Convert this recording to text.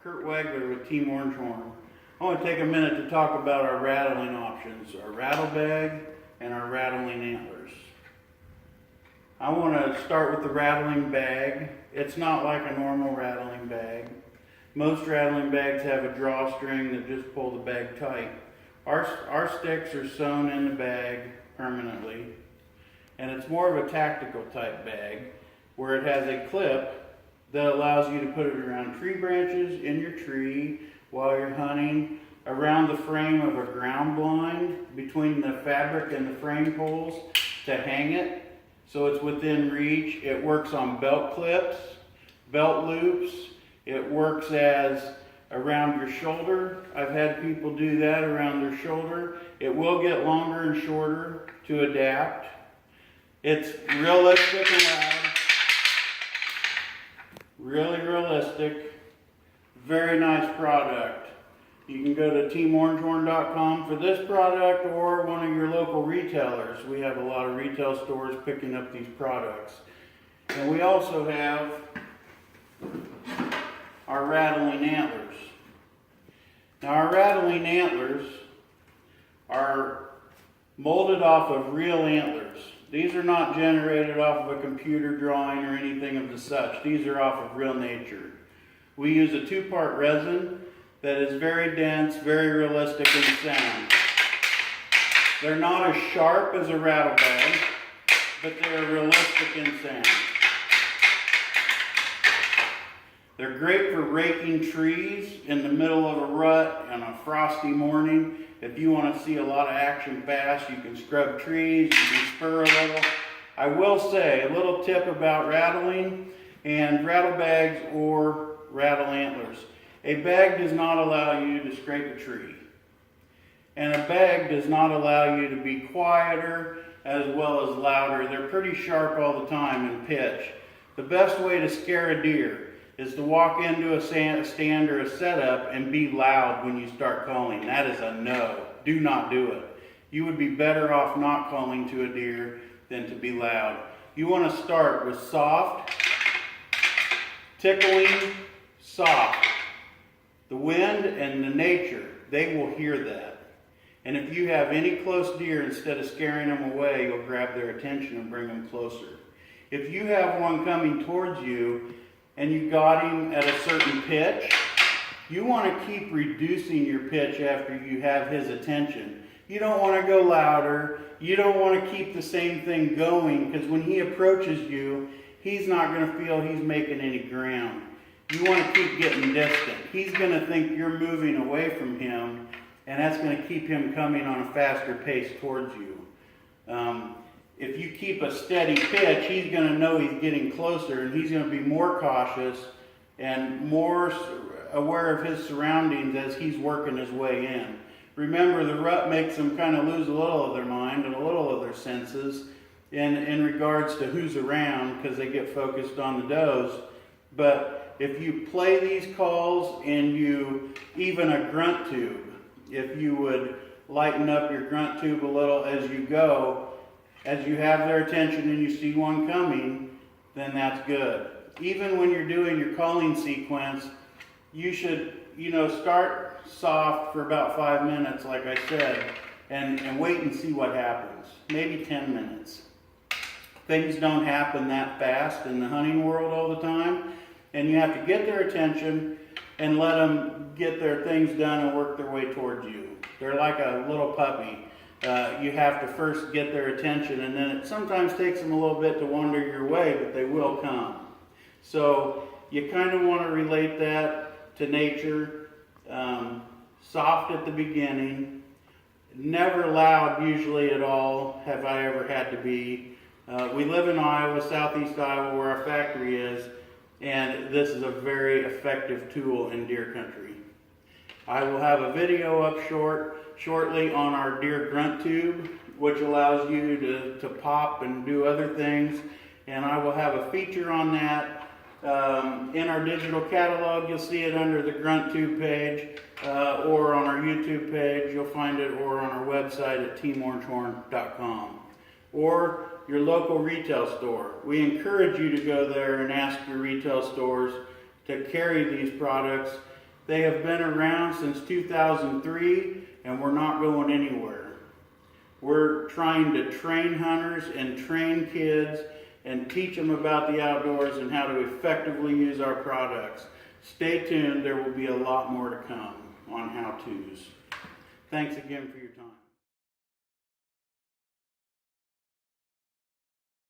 Kurt Wagler with Team Orangehorn. I want to take a minute to talk about our rattling options, our rattle bag and our rattling antlers. I want to start with the rattling bag. It's not like a normal rattling bag. Most rattling bags have a drawstring that just pull the bag tight. Our sticks are sewn in the bag permanently, and it's more of a tactical type bag where it has a clip that allows you to put it around tree branches, in your tree, while you're hunting, around the frame of a ground blind, between the fabric and the frame poles to hang it so it's within reach. It works on belt clips, belt loops. It works as around your shoulder. I've had people do that around their shoulder. It will get longer and shorter to adapt. It's realistic and loud. Really realistic. Very nice product. You can go to teamorangehorn.com for this product or one of your local retailers. We have a lot of retail stores picking up these products. And we also have our Rattling Antlers. Now our Rattling Antlers are molded off of real antlers. These are not generated off of a computer drawing or anything of the such. These are off of real nature. We use a 2-part resin that is very dense, very realistic in sound. They're not as sharp as a rattle bag, but they're realistic in sound. They're great for raking trees in the middle of a rut on a frosty morning. If you want to see a lot of action fast, you can scrub trees, you can spur a little. I will say a little tip about rattling and rattle bags or rattle antlers. A bag does not allow you to scrape a tree. And a bag does not allow you to be quieter as well as louder. They're pretty sharp all the time in pitch. The best way to scare a deer is to walk into a stand or a setup and be loud when you start calling. That is a no. Do not do it. You would be better off not calling to a deer than to be loud. You want to start with soft, tickling, soft. The wind and the nature, they will hear that. And if you have any close deer, instead of scaring them away, you'll grab their attention and bring them closer. If you have one coming towards you and you got him at a certain pitch, you want to keep reducing your pitch after you have his attention. You don't want to go louder. You don't want to keep the same thing going, because when he approaches you, he's not going to feel he's making any ground. You want to keep getting distant. He's going to think you're moving away from him, and that's going to keep him coming on a faster pace towards you. If you keep a steady pitch, he's going to know he's getting closer, and he's going to be more cautious and more aware of his surroundings as he's working his way in. Remember, the rut makes them kind of lose a little of their mind and a little of their senses in regards to who's around, because they get focused on the does. But if you play these calls and you, even a grunt tube, if you would lighten up your grunt tube a little as you go, as you have their attention and you see one coming, then that's good. Even when you're doing your calling sequence, you should, start soft for about 5 minutes, like I said, and wait and see what happens. Maybe 10 minutes. Things don't happen that fast in the hunting world all the time, and you have to get their attention and let them get their things done and work their way towards you. They're like a little puppy. You have to first get their attention, and then it sometimes takes them a little bit to wander your way, but they will come. So you kind of want to relate that to nature. Soft at the beginning, never loud usually at all, have I ever had to be. We live in Iowa, southeast Iowa, where our factory is, and this is a very effective tool in deer country. I will have a video up shortly on our deer grunt tube, which allows you to pop and do other things, and I will have a feature on that in our digital catalog. You'll see it under the grunt tube page, or on our YouTube page. You'll find it, or on our website at teamorangehorn.com, or your local retail store. We encourage you to go there and ask your retail stores to carry these products. They have been around since 2003, and we're not going anywhere. We're trying to train hunters and train kids and teach them about the outdoors and how to effectively use our products. Stay tuned, there will be a lot more to come on how-tos. Thanks again for your time.